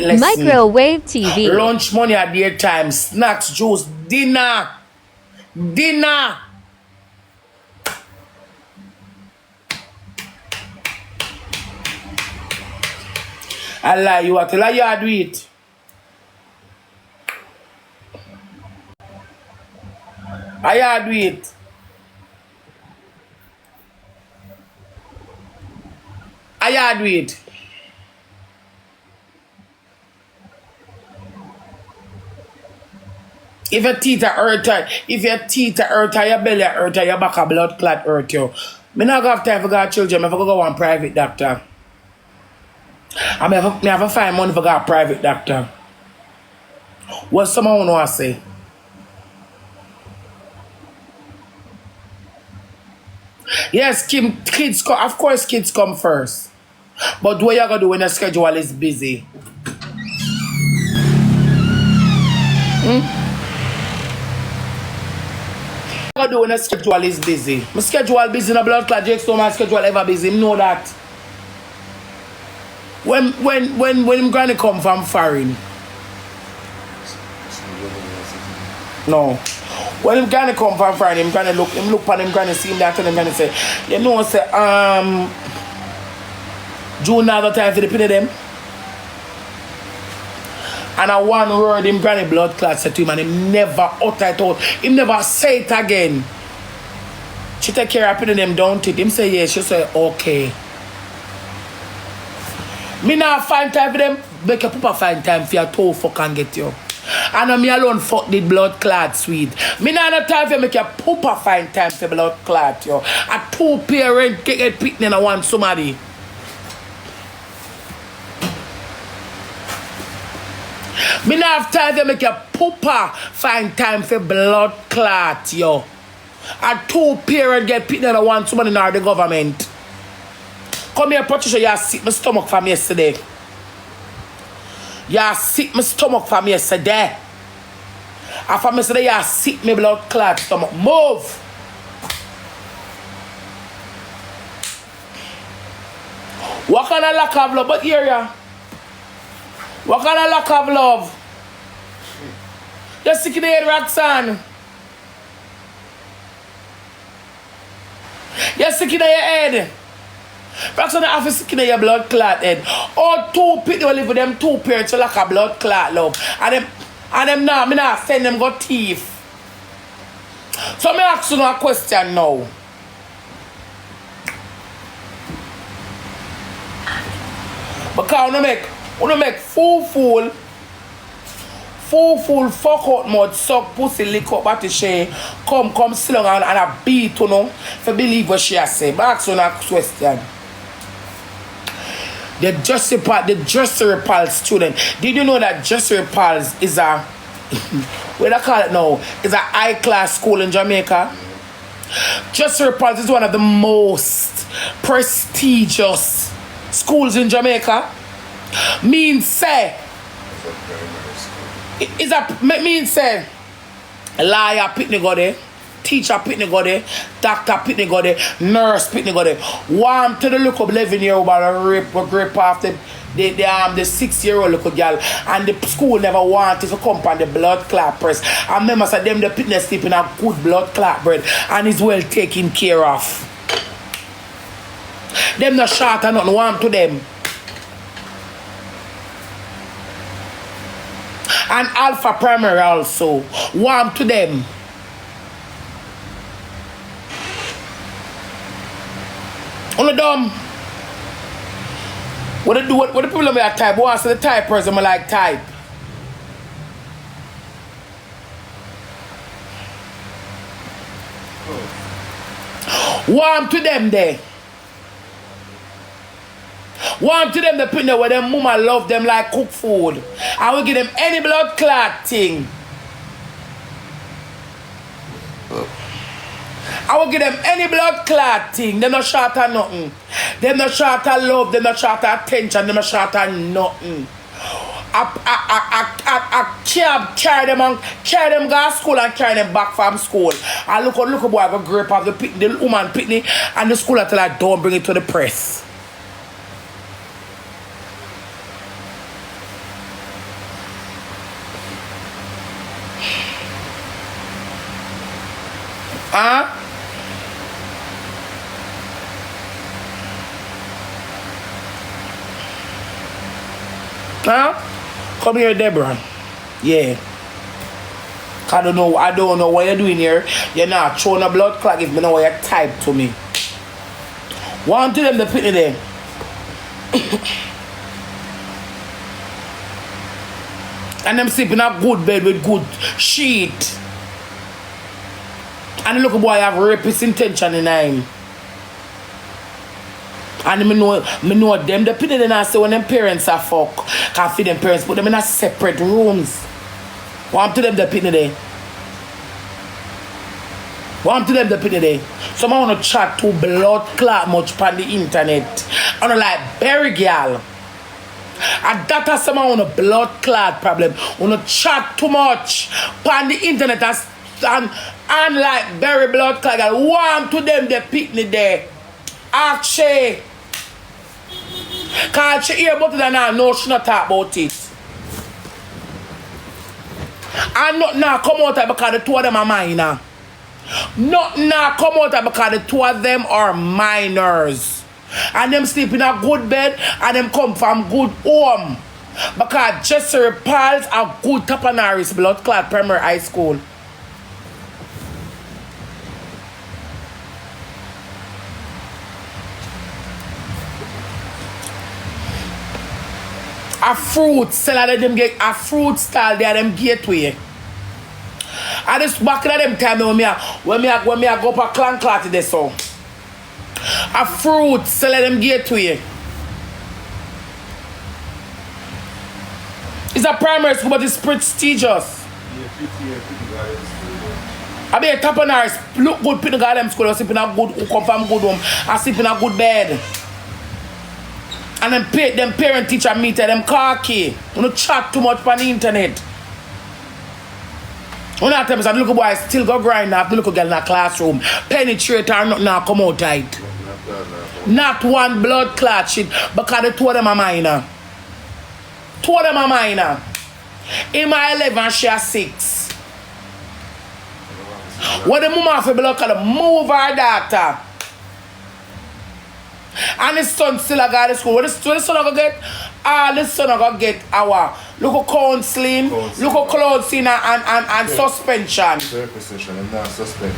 lesson. MykrowaveTv. Lunch money at daytime, snacks, juice, dinner. Dinner. I lie you, I tell her you do it. I do it. I do it. If your teeth are hurt, your belly hurt, your back a blood clot hurt you. Me not have time for God children, I have to go one private doctor. I have to find money for go a private doctor. What someone want to say? Yes, kids come. Of course, kids come first. But what you gonna do when the schedule is busy? What you gonna do when the schedule is busy? My schedule busy in a blood clot. Jake Stone, my schedule ever busy. You know that. When him gonna come from foreign? No. When him gonna come from foreign, him gonna look and him gonna see him that and him gonna say, you know, say, June now the time for the pin of them. And a one word him granny blood clot said to him and him never utter it out. Him never say it again. She take care of putting them down to it. Him say yes, she say okay. Me not find time for them. Make your papa find time for your toe fuck and get you. And me alone fuck the blood clot sweet. Me not have time for make your papa find time for blood clot yo. A two parent get picking and I want somebody. Me not have time to make your papa find time for blood clot, yo. A two parent get picked and I want someone in the government. Come here, Patricia, you sick my stomach from yesterday. You sick my stomach from yesterday. And from yesterday, you sick my blood clot stomach. Move! What kind of lack of love? But here, yeah. What kind of lack of love? You're sick in the head, Roxanne. You're sick in your head. Roxanne, you have sick in your blood clot head. All two people live with them two parents who lack a blood clot love. And them now, me not send them got teeth. So me ask you a question now. Because when you make fool, fuck out mud, suck pussy, lick up at the Shay, come sit down and a beat, you know, for believe what she has said. But ask you a question. The Justy Repulse student. Did you know that Justy Repulse is a, what do I call it now? Is a high-class school in Jamaica? Justy Repulse is one of the most prestigious schools in Jamaica. Means say liar pitney go there, teacher pitney go there, doctor pitney go there, nurse pitney go there. Warm to the look of 11-year-old about a grip off the 6-year-old little girl, and the school never wanted to come on the blood clot press. And members of them the pitney sleep in a good blood clot bread and is well taken care of. Them not short and nothing warm to them. And Alpha Primary also. Warm to them. On the dumb. What the people of me are type? What's the type person I like type? Warm to them there. Warm to them the put there where them mama love them like cook food. I will give them any blood clot thing. I will give them any blood clot thing. They're not short of nothing. They're not short of love. They're not short of attention. They're not short of nothing. I carry them go to school and carry them back from school. I look a boy go grip of the woman pitney and the school until I don't bring it to the press. Huh? Huh? Come here, Deborah. Yeah. I don't know what you're doing here. You're not throwing a blood clot if you know what you type to me. One to them the pitney there. And them sleep in a good bed with good sheet. And the little boy have rapist intention in him. And me know them. The pitney then I say when them parents are fuck. Can't feed them parents, put them in a separate rooms. One to them the pitney there. One to them the pitney there. Someone wanna chat to blood clot much on the internet. I don't like berry girl. And that is someone on a blood clot problem. Wanna chat too much on the internet and like berry blood clot girl. One to them the pitney there. Ask Shay. Cause she hear about it and I know she not talk about it. And not now come out because the two of them are minor. Not now come out because the two of them are minors. And them sleep in a good bed and them come from good home. Because Jesse Pals are good Tapanaris blood clot primary high school. A fruit seller them get a fruit stall there them gateway. I just back in them time when me I go up a clan clot there so. A fruit seller them gateway. It's a primary school but it's prestigious. I be a Tapanars look good put the garden school or sleep in a good who come from good home and sleep in a good bed. And them parent teacher meter, them khaki. You don't chat too much on the internet. One of the times, the little boy still go grind after the little girl in a classroom. Penetrate or nothing now come out tight. Not one blood clot shit because the two of them are minor. Two of them are minor. In my 11, she has 6. When the mama have a blood clot, move her daughter. And his son still a go to school. What the son gonna get? The son gonna get our look counseling, look closing and suspension. Therapy session, I'm not suspended.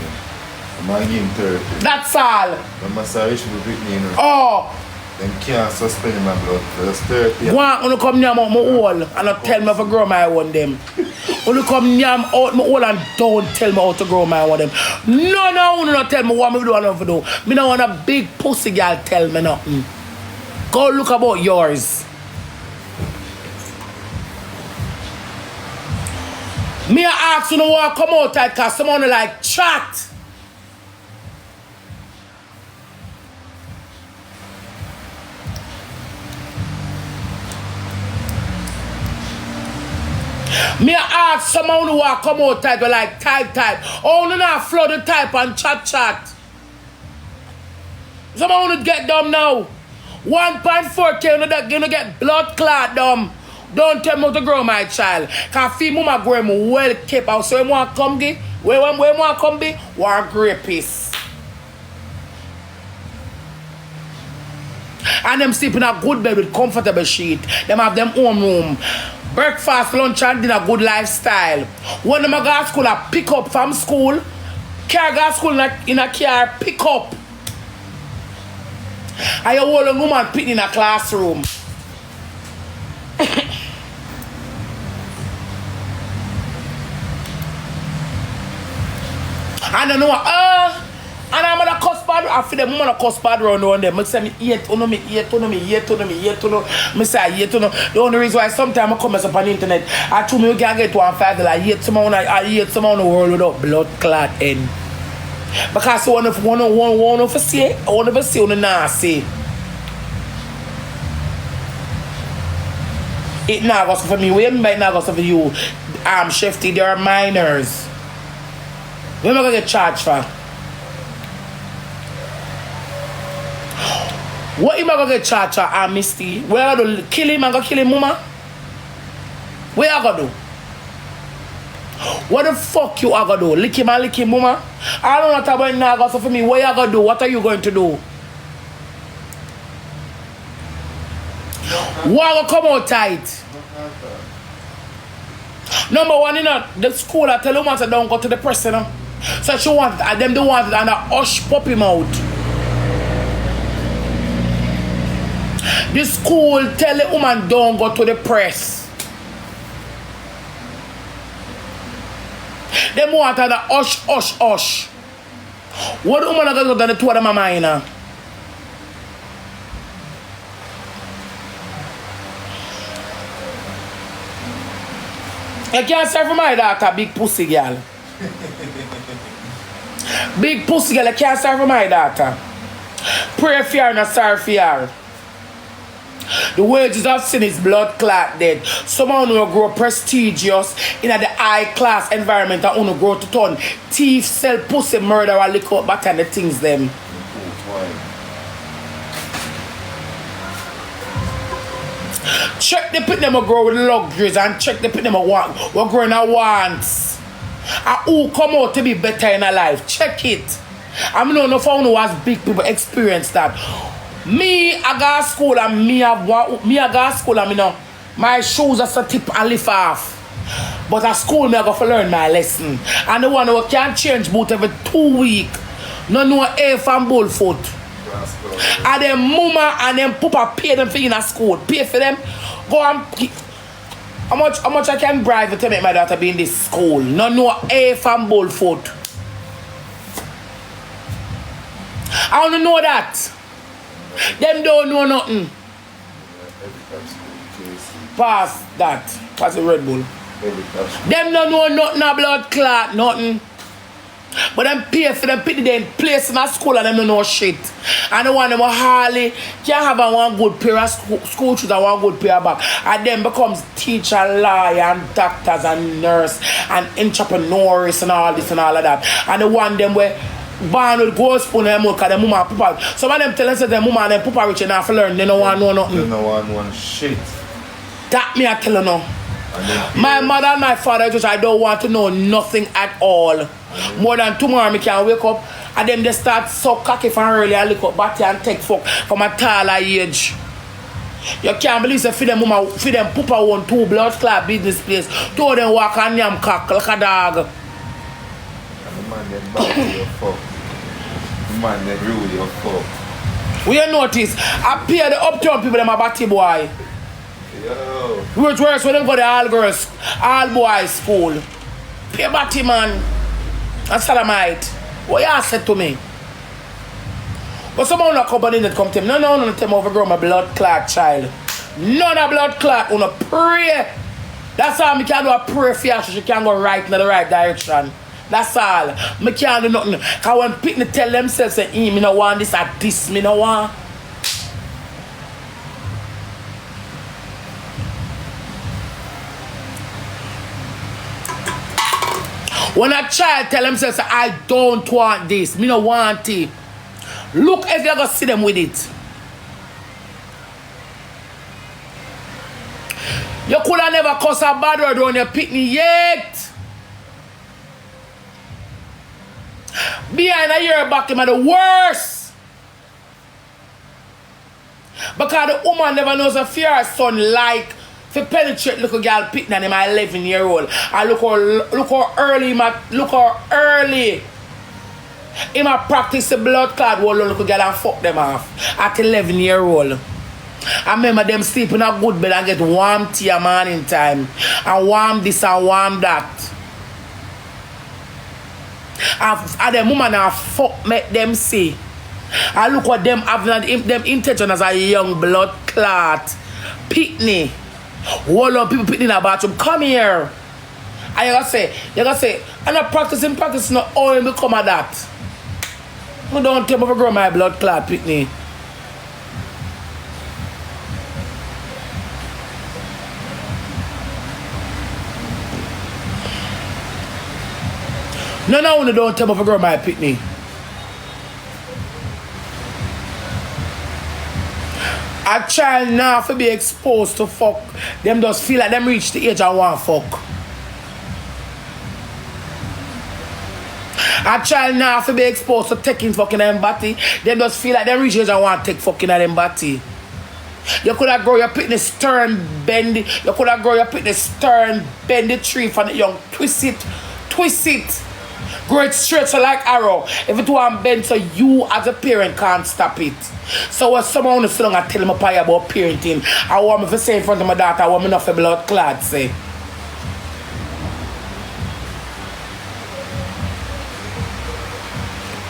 I'm not giving therapy. That's all. The massage with me, you know. Oh. Them can't suspend my blood. Just therapy. One when come near my hole and not tell me if I grow my one them. When you come near out my hole and don't tell me how to grow my one them. No, not tell me what me do and what to do. Me don't want a big pussy girl tell me nothing. Go look about yours. Me I ask you to walk come out tight cause someone like chat. Me ask someone who walk come out type like type. Oh, no, not flood the type and chat. Someone who get dumb now. 1.4K gonna get blood clot dumb. Don't tell me how to grow my child. Cause feel mama grow him well kept out. So you want to come get? Where want to come be? War rapist. And them sleep in a good bed with comfortable sheet. Them have them own room. Breakfast, lunch, and dinner, good lifestyle. When them go to school, I pick up from school. Car go to school in a car, pick up. And you hold a woman picking in a classroom. And I know, and I'm gonna cuss bad. I feel them I'm gonna cuss bad around them. I say me hate, me say I hate. The only reason why sometimes I come up on the internet, I told me you can get $1.5. I hate someone in the world without blood clot end. Because I want to see on the nasty. It now goes for me. We might not go for you. Shifty, they are minors. We're not gonna get charged for. What am I gonna get charged for, Misty? Where are you gonna kill him and go kill him, mama? Where are you gonna do? What the fuck you are gonna do? Lick him and lick him, mama? I don't know what about now, so for me, what you gonna do? What are you going to do? What gonna come out tight? Number one, you know, the school I tell you man to don't go to the press, you know. So she wanted, and them don't want it, and a hush pop him out. The school tell the woman don't go to the press. Them want an hush, hush, hush. What the woman are going to do the two of them are mine now? You can't serve my daughter, big pussy girl. Big pussy girl, you can't serve my daughter. Pray for her, not sorry for her. The wages of sin is blood clot dead. Someone who grow prestigious in the high class environment and who grow to turn thief, sell pussy, murder, or lick up back and the things them. Check the pit them who grow with luxuries and check the pit them who grow in a wants. And who come out to be better in a life. Check it. I mean, no one who has big people experience that. Me, I go to school and me I go to school and me know my shoes are so tip and lift off. But at school me I go to learn my lesson. And the one who can change boot every 2 weeks. No know A from bullfoot. And them mama and them papa pay them for in a school. Pay for them. Go and how much I can bribe to make my daughter be in this school. No know A from bullfoot. I don't know that. Them don't know nothing. Pass that. Pass the Red Bull. Them don't know nothing of blood clot, nothing. But them pay for them put them place in a school and them don't know shit. And the one them hardly can't have a one good pair of school shoes and one good pair of bag. And them becomes teacher, lawyer, and doctors and nurse and entrepreneurs and all this and all of that. And the one them where born with gold spoon and milk and the mama and papa. Some of them tell us that the mama and them papa rich enough to learn. They don't want to know nothing. They don't want one shit. That me I tell you now. My mother and my father just I don't want to know nothing at all. More than tomorrow me can wake up and them they start so cocky from early and look up batty and take fuck from a taller age. You can't believe say for them mama for them papa want 2 blood clot business place. 2 of them walk and yam cock like a dog. Man, they bad your fuck. Man, they rude your fuck. We you notice, I pay the uptown people them a batty boy. Yo. Which worse when them go to all girls, all boys school. Pay batty man. And Salamite. What you said to me? But someone not company that come to me. No, tell me overgrow my blood clot child. None of blood clot, wanna pray. That's all me can do a prayer for you so she can go right in the right direction. That's all. Me can't do nothing. Cause when people tell themselves say, me no want this or this, me no want. When a child tell themselves, I don't want this, me no want it. Look if you're gonna see them with it. You could have never cuss a bad word on your pitney yet. Behind a year back, him are the worst. Because the woman never knows a fear son like to penetrate little girl pitney and him 11-year-old. And look how early. Him a practice the blood clot wall on little girl and fuck them off at 11-year-old. I remember them sleep in a good bed and get warm tea a morning time. And warm this and warm that. And the woman a fuck make them see. I look what them having them intention as a young blood clot. Pitney. Wall on people pitney in a bathroom. Come here. And you gotta say, I'm not practicing not all become of that. I don't tell me to grow my blood clot pitney. No, don't tell me to grow my pitney. A child now to be exposed to fuck. Them just feel like them reach the age I want fuck. A child now have to be exposed to taking fucking them body. They just feel like them rich don't want to take fucking at them body. You could have grow your pick the stern bend it. You could have grow your pick the stern bend the tree from the young. Twist it. Grow it straight so like arrow. If it want bend so you as a parent can't stop it. So when someone wants to sit down and tell me about parenting, I want me to say in front of my daughter, I want me not for blood clot say.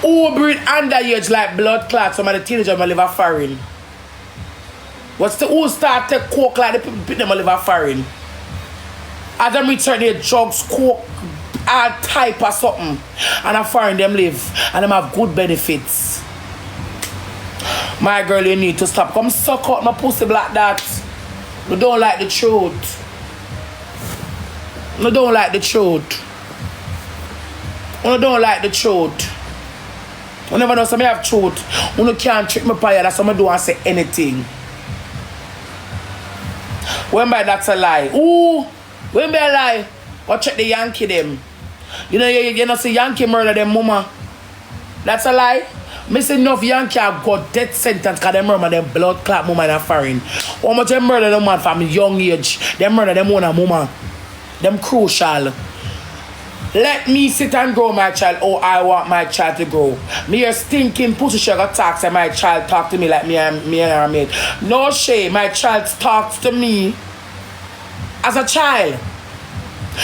Who breed underage like blood clot, some of the teenagers may live a foreign. What's the who start to coke like the people them live a foreign? As them return their drugs, coke, all type or something. And a foreign them live. And them have good benefits. My girl, you need to stop. Come suck out my pussy like that. You don't like the truth. You don't like the truth. You don't like the truth. You never know some have truth. You can't trick me by that's why I don't say anything. When by that's a lie. Ooh, when by a lie, go check the Yankee them. You know you not see Yankee murder them mama. That's a lie. Me say enough Yankee have got death sentence because they murder them blood clot mama in a foreign. How much they murder them man from young age? They murder them one a mama. Them crucial. Let me sit and grow my child. Oh, I want my child to grow. Me a stinking pussy sugar talks and my child talk to me like me and her mate. No shame, my child talks to me as a child.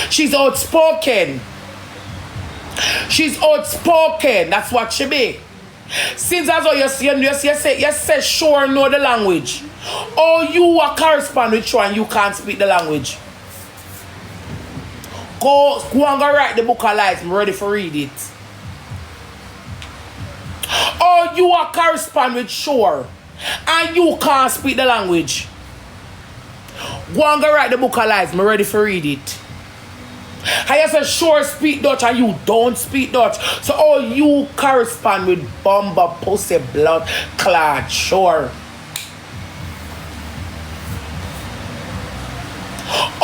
She's outspoken. She's outspoken. That's what she be. Since that's all you say sure know the language. Or you are correspond with you and you can't speak the language. Go and go write the book of life. I'm ready for read it. Or you are correspond with sure and you can't speak the language. Go and go write the book of life. I'm ready for read it. I say sure speak Dutch and you don't speak Dutch. So all you correspond with bomba, pussy, blood, clot, sure.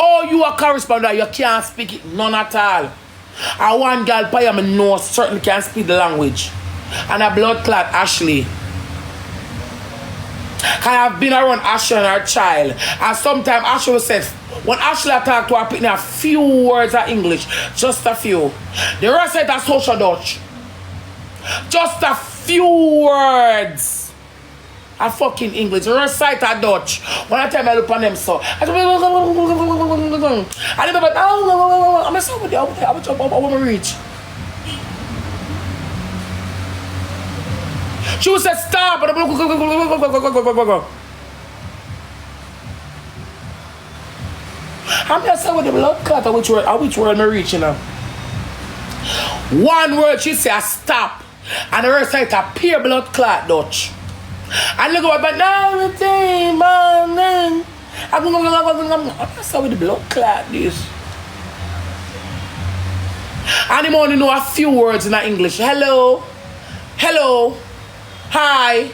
Oh, you are correspondent, you can't speak it, none at all. And one girl, I know certainly can't speak the language. And a blood clot, Ashley. I have been around Ashley and her child. And sometimes Ashley will say, when Ashley talk to her, picking a few words of English, just a few. The rest of it is social Dutch. Just a few words. A fucking English. Recite a Dutch. When I tell me I look on them so I I'm so with you. I want to reach. She would say stop. I'm just saying with the blood clot which word am I reaching now? One word she say stop. And the rest is a pure blood clot Dutch. I look at my thing, man. I'm so with the blood clot this. And him only know a few words in English. Hello, hi,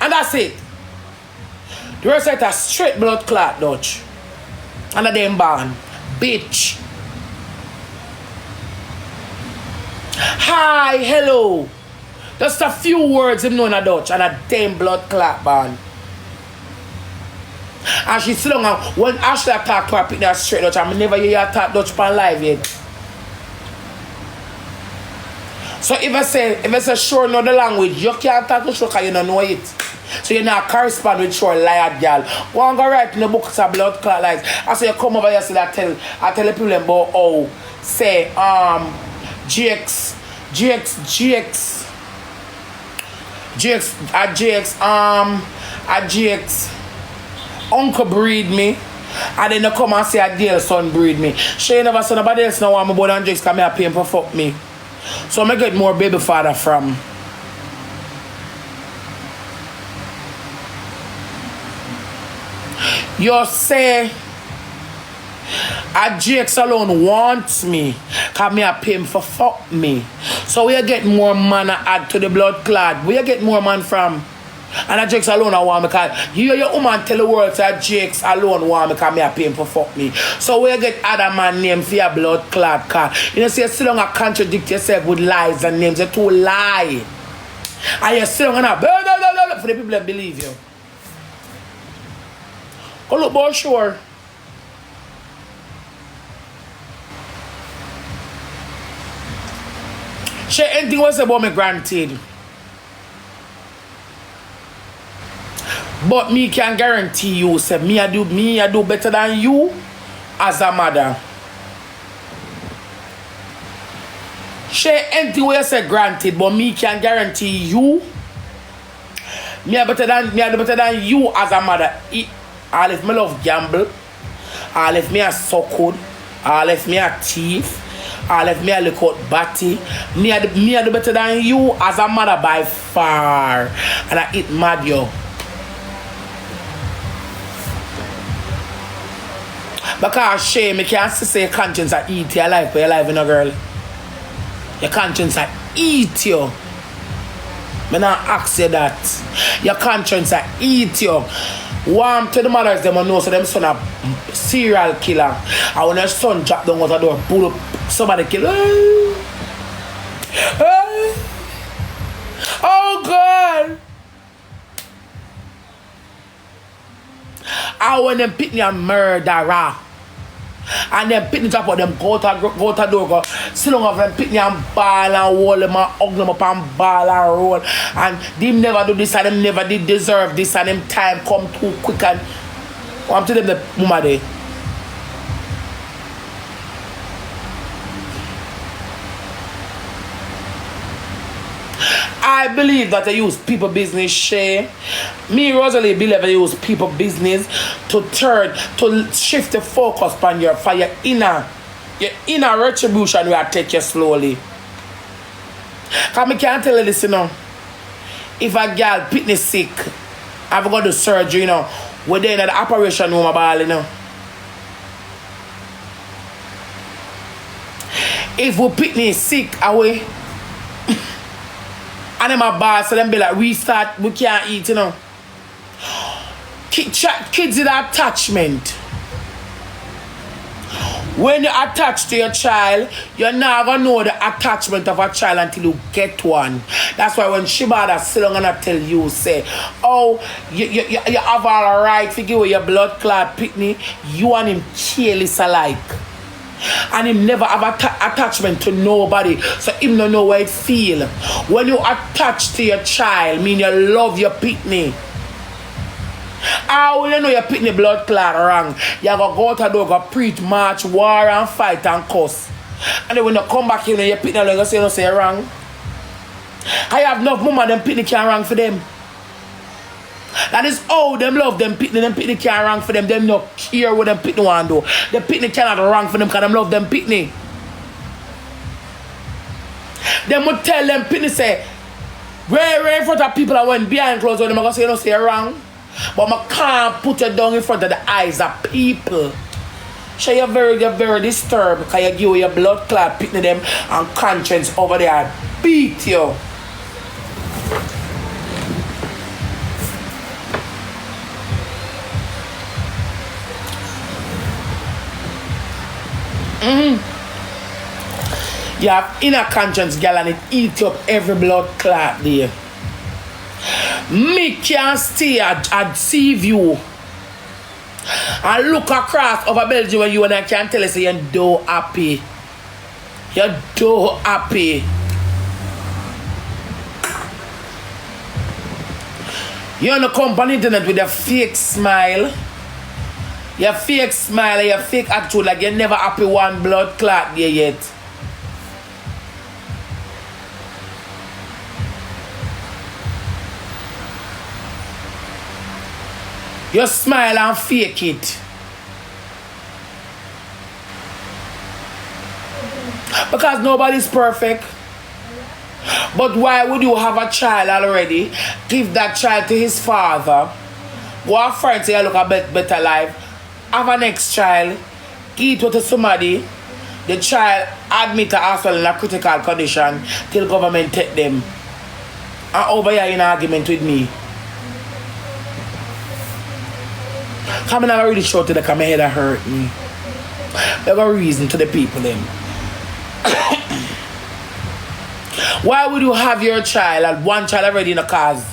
and that's it. The rest is a straight blood clot Dutch. And a damn barn, bitch. Hi, hello. Just a few words him know in a Dutch and a damn blood clot man. And she sit down and when Ashley talk to her pick that straight Dutch, I never hear her talk Dutch pan live yet. So if I say sure know the language, you can't talk Dutch because you don't know it. So you not correspond with sure liar girl. One go write in the books of blood clot lies. I say you come over here so that I tell the people about how say GX uncle breed me and then they come and say a deal son breed me. Shay never said nobody else now want me born and GX because I pay him for fuck me. So I get more baby father from. You say a GX alone wants me because I pay him for fuck me. So we get more man add to the blood clot. Where you get more man from? And a Jakes alone I want me because you your woman tell the world that Jakes alone want me because me a pay him for fuck me. So where you get other man name for your blood clot car? You know, see you still don't contradict yourself with lies and names. You're too lie. And you're still gonna blah, blah, blah, blah, for the people that believe you. Go look about sure. Shay, anything was about me granted. But me can guarantee you, say me I do better than you as a mother. Shay, anything you say granted, but me can guarantee you, me I do better than you as a mother. All if me love gamble, all if me a suck good, all if me a thief, all if me a look out batty, me I do better than you as a mother by far. And I eat mad yo. Because Shay, me can't say your conscience I eat your life, but your life in a girl. Your conscience I eat you. Me not ask you that. Your conscience I eat you. Warm to the mothers, them know so them son a serial killer. And when your son drop down out the door, pull up, somebody kill. Oh God. I when them pick me a murderer. And them pick me up on them go to door go sit down of them pick me and ball and wall them and hug them up and ball and roll. And them never do this and them never did deserve this and them time come too quick and I'm telling them the mama day. I believe that they use people business, Shay. Me, Rosealee, believe they use people business to shift the focus on for your inner retribution where I take you slowly. Cause me can't tell you this, you know. If a girl pitney sick, I've got the surgery, you know, we're there in the operation room about, you know. If we pitney sick away, and then my boss, so them be like, restart, we can't eat, you know. Kids with attachment. When you attach to your child, you're never know the attachment of a child until you get one. That's why when Shibada sit down and tell you, say, oh, you have all right to give your blood clot pitney, you and him careless alike. And him never have attachment to nobody, so him don't know what it feel. When you attach to your child, mean you love your pitney. How will you know your pitney blood clot wrong? You go to the door, go preach, march, war and fight and cuss. And then when you come back here, your pitney you say, you say wrong. I have enough mama, them pitney can't wrong for them. That is how them love them pitney can't wrong for them. Them not care what them pitney want to do. The pitney cannot wrong for them because them love them pitney. Them would tell them pitney say, where in front of people and when behind closed door, them going to say you don't say wrong. But I can't put it down in front of the eyes of people. So you're very disturbed because you give your blood clot pitney them and conscience over there beat you. You have inner conscience, girl, and it eat up every blood clot there. Me can't stay and see you and look across over Belgium when you and I can't tell us so you're do happy. You're do happy. You're on the company internet with a fake smile. Your fake smile and your fake attitude like you're never happy one blood clot there yet. You smile and fake it. Because nobody's perfect. But why would you have a child already? Give that child to his father. Go a friend say you look a better life. Have a next child. Give it to somebody. The child admit to hospital in a critical condition till government take them. And over here in an argument with me. Coming out really short to the come head hurt me. There's a reason to the people them. Why would you have your child and one child already in the cause?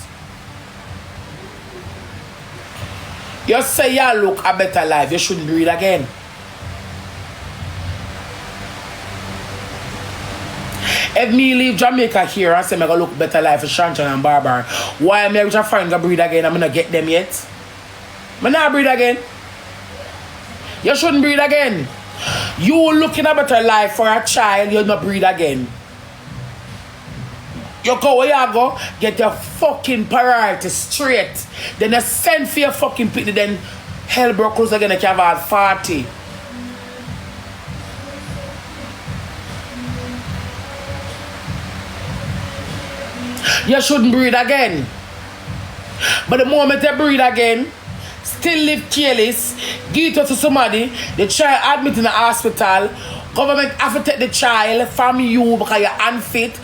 You say you look a better life, you shouldn't breed again. If me leave Jamaica here and say I'm gonna look better life for Shantan and Barbara, why am I trying to find a breed again? I'm gonna get them yet. I'm not breed again. You shouldn't breed again. You looking a better life for a child, you'll not breed again. You go where you go, get your fucking priority straight. Then you send for your fucking picnic, then hell broke close again, you can have 40. You shouldn't breed again. But the moment you breed again, still live careless, give it to somebody, the child admit in the hospital, government have to take the child from you because you're unfit.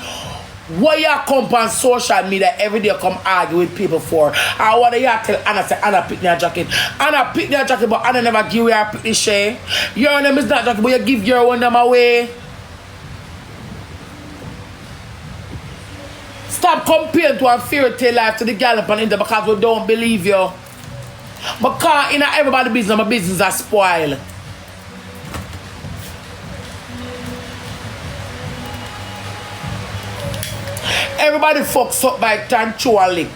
Why you come on social media every day come argue with people for? I want you tell Anna say Anna pick their jacket. Anna pick their jacket, but Anna never give her pick the Shay. Your name is not jacket, but you give your one them away. Stop comparing to a fairy tale life to the gallop and in there because we don't believe you. Because in everybody's business, my business are spoiled. Everybody fucks up by time to a lick.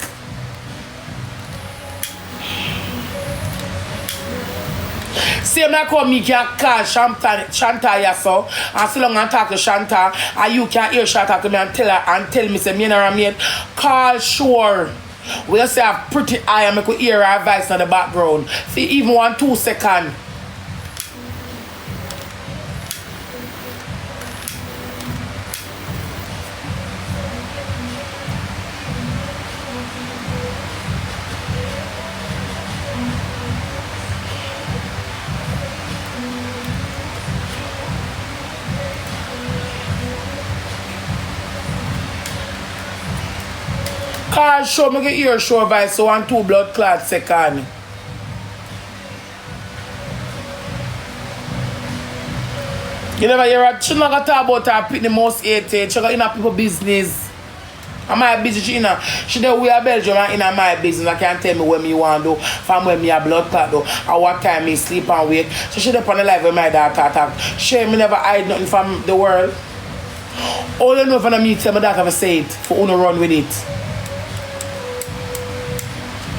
See, I come me can call Shanta yaso, and so long I talk to Shanta, and you can hear Shanta to me and tell her and tell me say me and her mate, call sure. We just say a pretty eye and I could hear her voice in the background. See, even 1 2 seconds. Call show me get ear show voice so 1 2 blood clot second. You never hear a she not gonna talk about her pick the most 80. She got in a people business. And my business she in a she there we are Belgium and in a my business. I can't tell me when me want do from when me a blood clot do and what time me sleep and wake. So she there on the live with my daughter attack. She me never hide nothing from the world. All you know when I meet tell my daughter say it for uno run with it.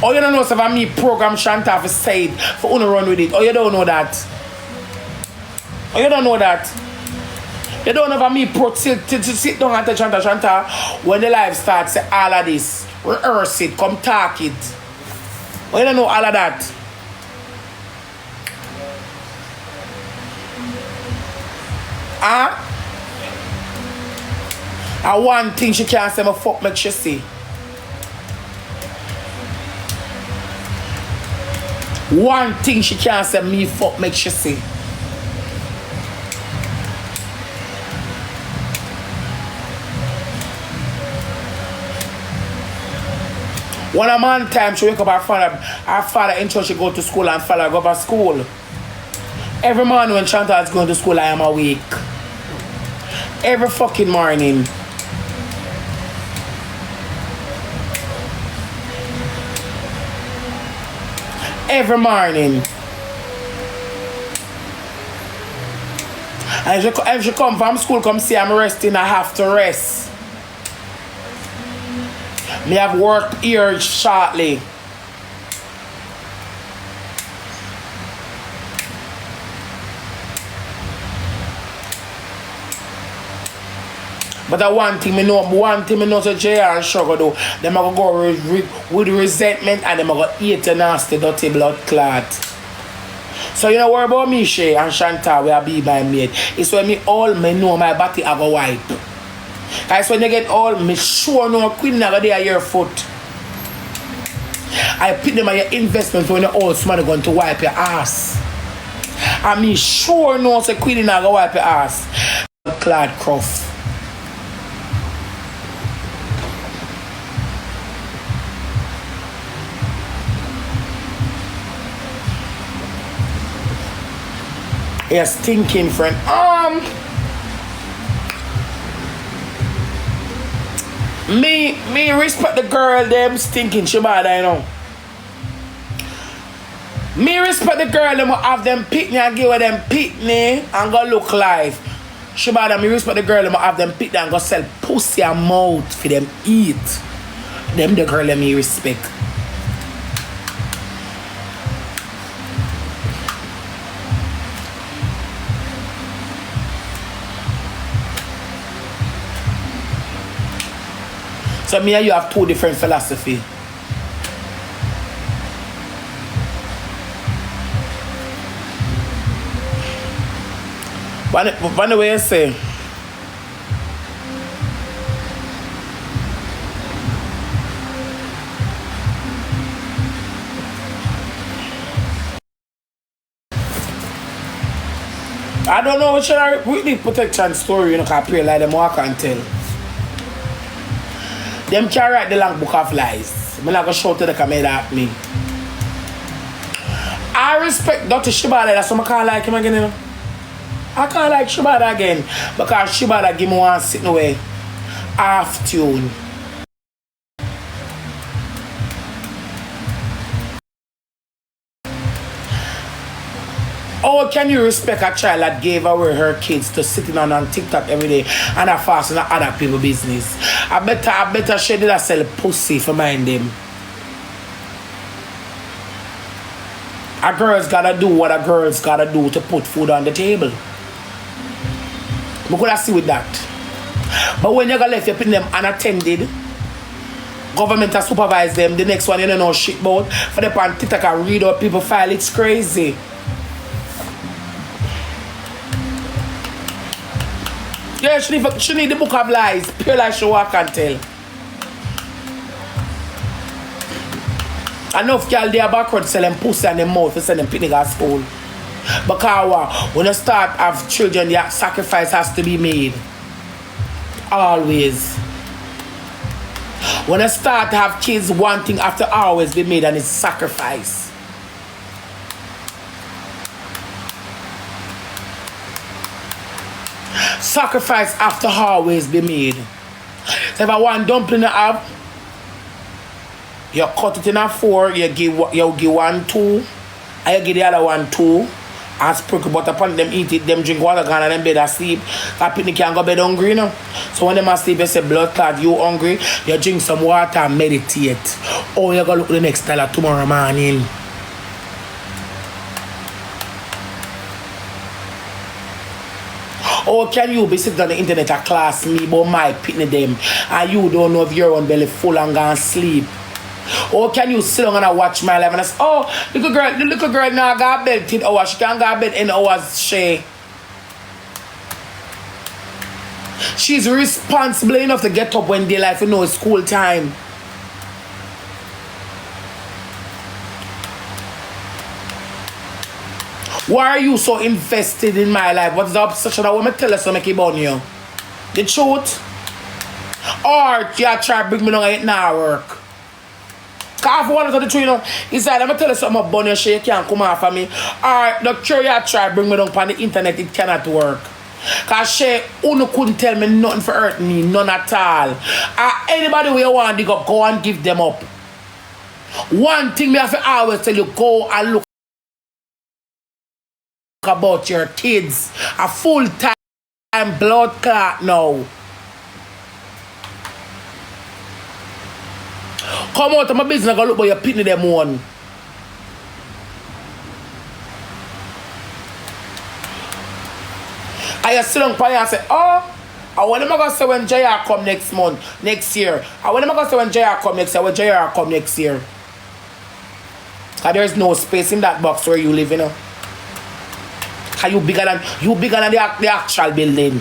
Oh, you don't know if me program Shanta for say it for uno run with it. Oh, you don't know that. Oh, you don't know that. You don't know if me sit down and tell Shanta when the live starts say all of this. Rehearse it, come talk it. Oh, you don't know all of that. Huh? And one thing she can't say, my fuck make she see. One thing she can't say, me fuck make she see. One a man time she wake up her father in church she go to school and father go to school. Every morning when Chantal is going to school I am awake. Every fucking morning. Every morning. And if she come from school, come see I'm resting, I have to rest. Me have work here shortly. But that one thing me know so Jay and Sugar do, them are going to go with resentment and them are going to eat a nasty dirty blood clot. So you know worry about me, Shay and Chantal, we are be by mate. It's when me all me know my body I go wipe. Guys, when you get all, me sure no queen never there at your foot. I put them at your investment when you're all somebody going to wipe your ass. And me sure no say queen never wipe your ass. Clad Croft. a stinking friend. Me respect the girl them stinking Shabada, you know. Me respect the girl them have them picnic and give her them picnic and go look live. Shabada, me respect the girl them have them picnic and go sell pussy and mouth for them eat. Them the girl them me respect. So me and you have two different philosophy. One the way I say. I don't know what should I read the protection story, you know, cause I pray like them walk and tell. Them can write the long book of lies. I'm not gonna show to the camera at me. I respect Dr. Shibada, that's why I can't like him again, you know. I can't like Shibada again because Shibada give me one sitting away half tune. How can you respect a child that gave away her kids to sitting on TikTok every day and a fasting on other people's business? I better she did sell pussy for mind them. A girl's gotta do what a girl's gotta do to put food on the table. We could have see with that. But when you're gonna left you putting them unattended, government has supervised them, the next one you don't know shit about. For the pan TikTok and read out people file, it's crazy. Yeah, she need the book of lies. Pure lies she walk and tell. Enough girl they are backward selling pussy and them mouth to send them picnic at school. Because when you start have children, the sacrifice has to be made. Always. When you start to have kids, one thing have to always be made, and it's sacrifice. Sacrifice have to always be made. So if I want dumpling up, you cut it in a 4, you give 1 2, and you give the other 1 2, and sprinkle butter upon them, eat it, them drink water, gone and them bed asleep. That picnic can't go bed hungry, you know. So when them asleep, you say blood clot, you hungry, you drink some water and meditate. Or you go look the next dollar tomorrow morning. Or can you be sitting on the internet and class me about my picnic them and you don't know if your own belly full and gone sleep? Or can you sit down and watch my life and say, oh, the little girl now got bed 10 hours, she can't go bed 10 hours, Shay. She's responsible enough to get up when daylight, you know, it's school time. Why are you so invested in my life? What's the obsession? I want to tell you something about you. The truth? Or you try to bring me down and it not work. Because if one of the truth, you know, he said, let me tell you something about you, Shay, you can't come off of me. Or the truth, you try to bring me down on the internet, it cannot work. Because Shay, you couldn't tell me nothing for hurt me, none at all. Anybody who you want to dig up, go and give them up. One thing me have to always tell you, go and look about your kids. A full-time blood clot now. Come out of my business and go look about your picnic them one. And you sit down and say, oh, I want them to say when JR come next year. I want them to say when JR come next year, when JR come next year. And there's no space in that box where you live, you know. And you bigger than the actual building.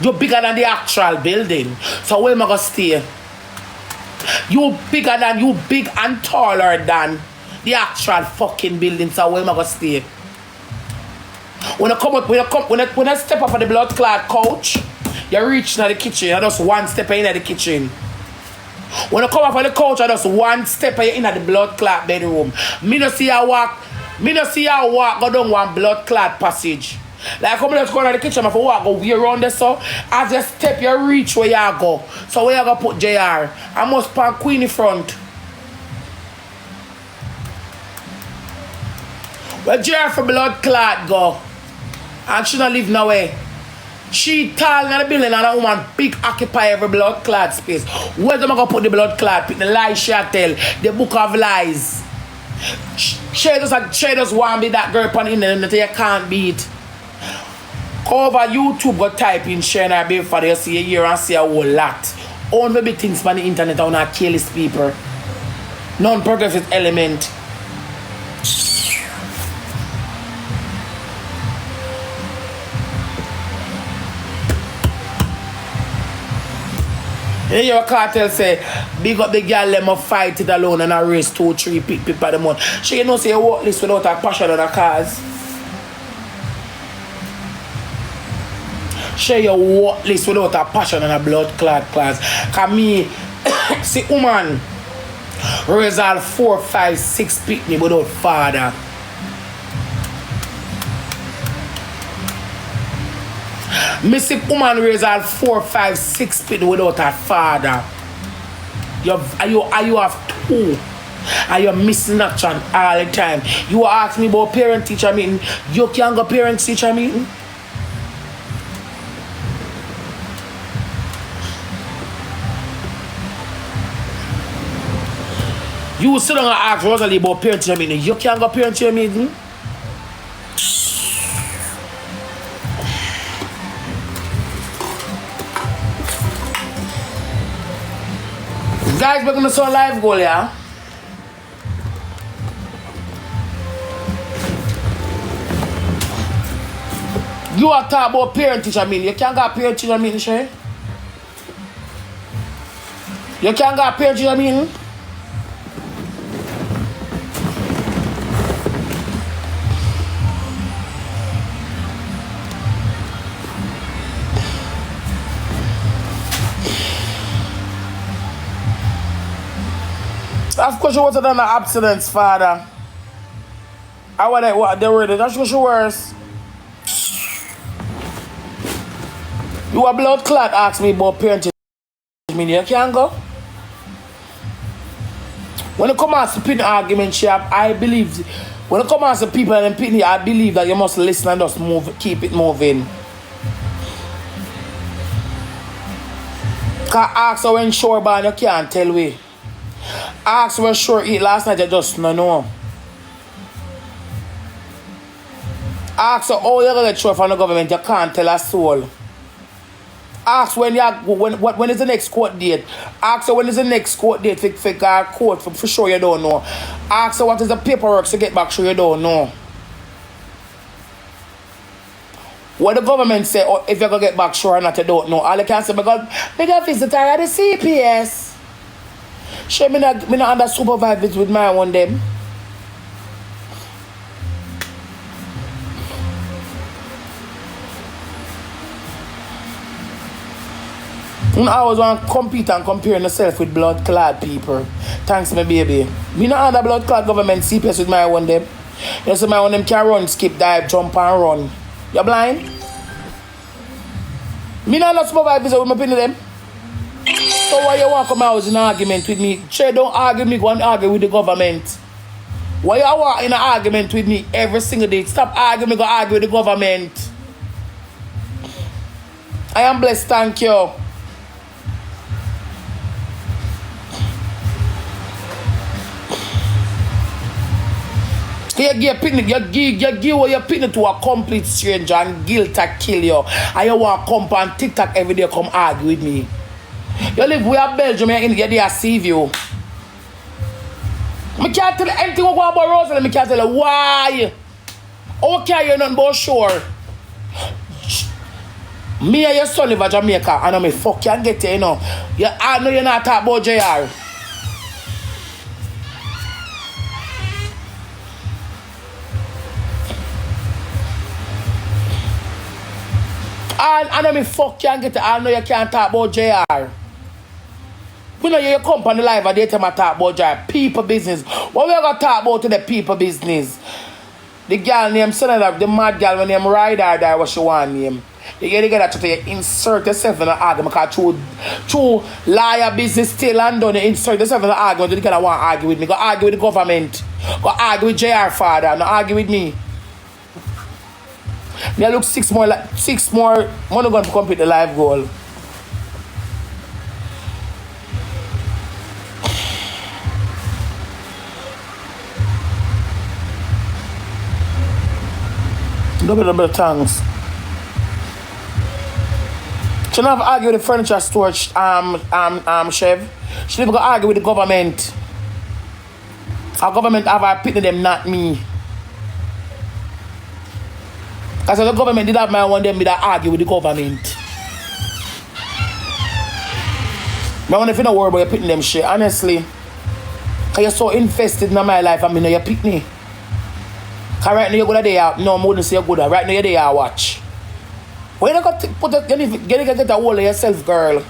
You're bigger than the actual building. So where am I gonna stay? You big and taller than the actual fucking building. So where am I gonna stay? When I step up on the blood clot couch, you reach in the kitchen. I just one step in the kitchen. When I come up on the couch, I just one step in the blood clot bedroom. Me no see I walk Me no see how walk go down one blood clot passage. Like come let's go in the kitchen if you walk go way around there so as you step you reach where you go. So where you go put JR? I must pan Queen in front. Where JR for blood clot go? And she not live nowhere. She tall in the building and that woman big occupy every blood clot space. Where them gonna put the blood clot? Pick the lies she tell. The book of lies. Shay just want to be that girl on the internet that you can't beat. Go over YouTube, go type in Shay and I for you see a year and see a whole lot. Only big things on the internet are not careless people. Non-progressive element. Yeah, your cartel say, big up the girl, let me fight it alone and I race 2, 3 people by the month. She you know say you walk this without a passion on a cause. She you walk this without a passion on a blood clot class. Cause me, see woman, raise all 4, 5, 6 people without father. Me see woman raise all 4, 5, 6 people without her father. You have 2. And you're missing action all the time. You ask me about parent-teacher meeting. You can't go parent-teacher meeting. You sit down and ask Rosealee about parent-teacher meeting. You can't go parent-teacher meeting. Guys, we're gonna start live goal, yeah? You are talking about parent-teacher meeting. You can't go parent-teacher meeting, Shay? You can't go parent-teacher meeting? Of course, you wasn't on an abstinence, father. I want what they were. That's what she worse. You a blood clot ask me about parenting. You can't go. When it comes to pin argument, I believe. When it comes to people and pin, I believe that you must listen and just move, keep it moving. Cause ask her when sure ban you can't tell we. Ask where sure eat last night, you just no know. Ask her how you gonna get sure from the government, you can't tell a soul. Ask when is the next court date. Ask her when is the next court date for court for sure you don't know. Ask her what is the paperwork to get back sure you don't know. What the government say if you're gonna get back sure or not you don't know. All you can say because we got visitor at the CPS. Sure, me not under supervise with my one them. I always want to compete and compare myself with blood clad people. Thanks, my baby. Me not under blood clad government CPS with my one them. You see my one them can run, skip, dive, jump and run. You blind? Me not supervise with my opinion them. So why you want to come out in an argument with me? Shay, don't argue with me, go and argue with the government. Why you want in an argument with me every single day? Stop arguing, go argue with the government. I am blessed, thank you. You give away your picnic to a complete stranger and guilt to kill you. And you want to come on TikTok every day come argue with me. You live with a Belgium and you there see you. I can't tell you anything about Rosealee, I can't tell you why. Okay, you're not about sure. Me and your son live in Jamaica and I'm fuck you and get you, you know. I know you're not talking about JR. I know me fuck you and get it. I know you can't talk about JR. We know you come on the live and they tell me talk about JR. People business. What we going to talk about to the people business? The girl named Senator, the mad girl when name Rider there what she want name. You get that to insert yourself in the argument because true liar business still and done you insert yourself in the argument. You kind want to argue with me. Go argue with the government. Go argue with JR father. Not argue with me. Me look 6 more money going to complete the live goal. Double thanks. She never argue with the furniture store chef. She never go argue with the government. Our government have a pity them, not me. Because the government did have my one them that argue with the government. But when if you don't worry about you picking them shit, honestly, because you're so invested in my life, I mean you're picking me. Because right now you're good there, no, I wouldn't say you're good. Right now you're there, watch. Why you got to put it, you get a hold of yourself, girl?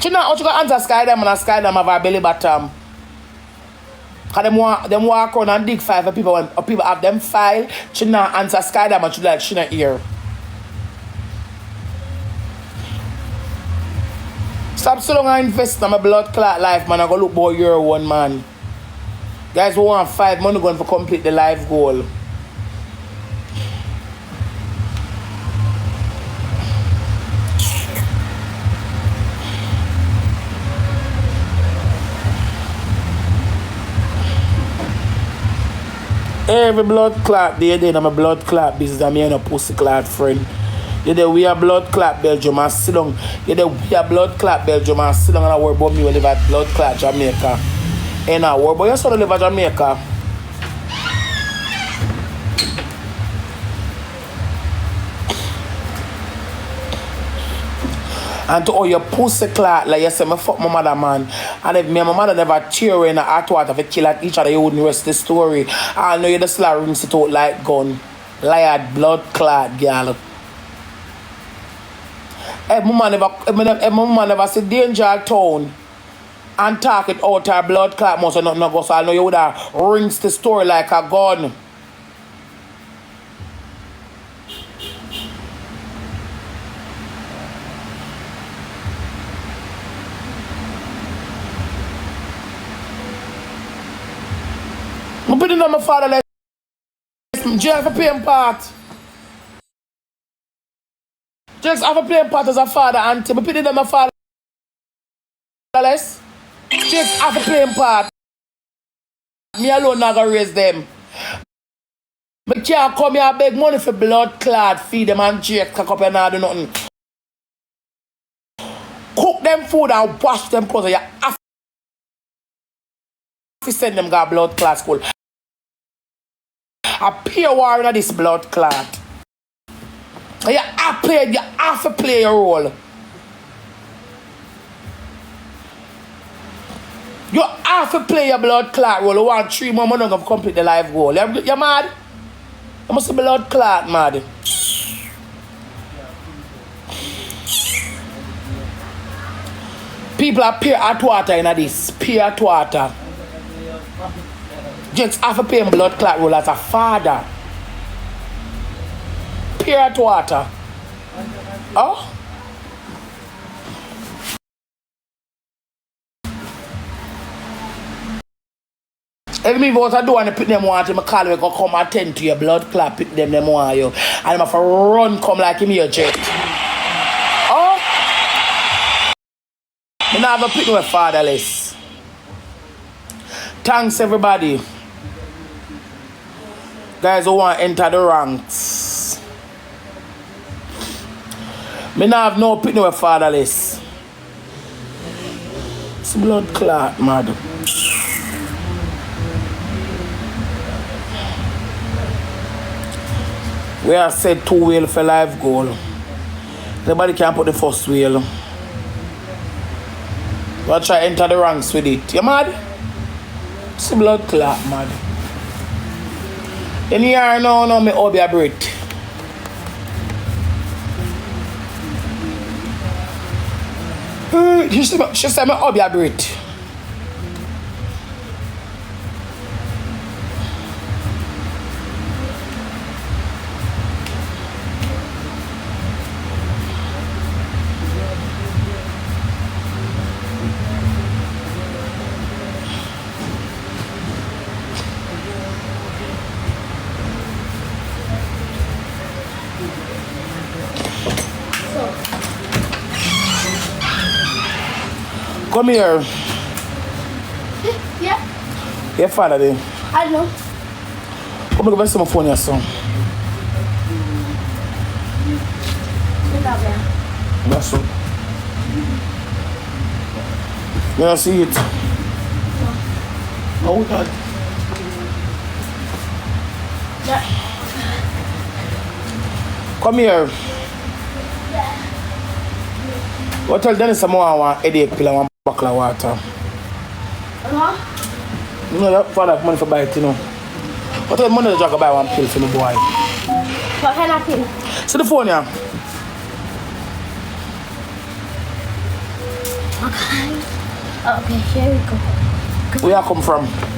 You know how you got answer Skydam and a Skydam have a belly bottom. Because them walk around and dig file for people when people have them file. You know answer Skydam and you like, she not here. Stop so long and invest in my blood clot life, man. I go look boy, you're one man. Guys, we want 5 money going to complete the life goal. Every blood clot there, then I'm a blood clot business. I'm a pussy clot friend. You know, we are blood clot Belgium and sit down. You know, we are blood clot Belgium and sit down and I worry about me when I live at blood clot Jamaica. And I worry about you son live at Jamaica. And to all your pussy clot, like you say, me fuck my mother, man. And if me and my mother never tear in the hot water to kill at each other, you wouldn't rest the story. I know you just like rinse it out like gun. Liar, blood clot, girl. If my mama never see danger town and talk it out her blood clot must not go, so I know you would have rinsed the story like a gun. I'm putting on my father like Jack for playing part. Jack's have a playing part as a father, auntie. I'm putting on my father less. Jack's have a playing part. Me alone not gonna raise them. Me can't come here and beg money for blood clot, feed them and Jake cock up and not do nothing. Cook them food and wash them clothes. You have to send them got blood clot school. A pure war in this blood clot. You have to play your role. You have to play your blood clot role. You want 3 more months to complete the life goal. You mad? You must be blood clot mad. People are pure hot water in this. Pure hot water. Just have to pay blood clot role as a father. Pure hot water. Oh? If me what I do and pick them want him call me go come attend to your blood clot, pick them want you. And I'm have to run come like him here jet. Oh? I never pick me fatherless. Thanks everybody. Guys who want to enter the ranks. Me not have no pick no fatherless. It's blood clot, mad. We have said 2 wheel for life goal. Nobody can put the first wheel. But try enter the ranks with it. You mad? It's blood clot, mad. In here now, me hold your breath. She said me hold your breath. Come here. Yeah. Your father there. I know. Come over some phone your son. That's so. You don't see it? Oh God. Yeah. Come here. What tell Dennis I want headache pill and one bottle of water. You know that father have money for buy it, you know. What tell money to buy one pill for the boy? What kind of pill? See the phone here. Okay. Okay, here we go. Where you come from?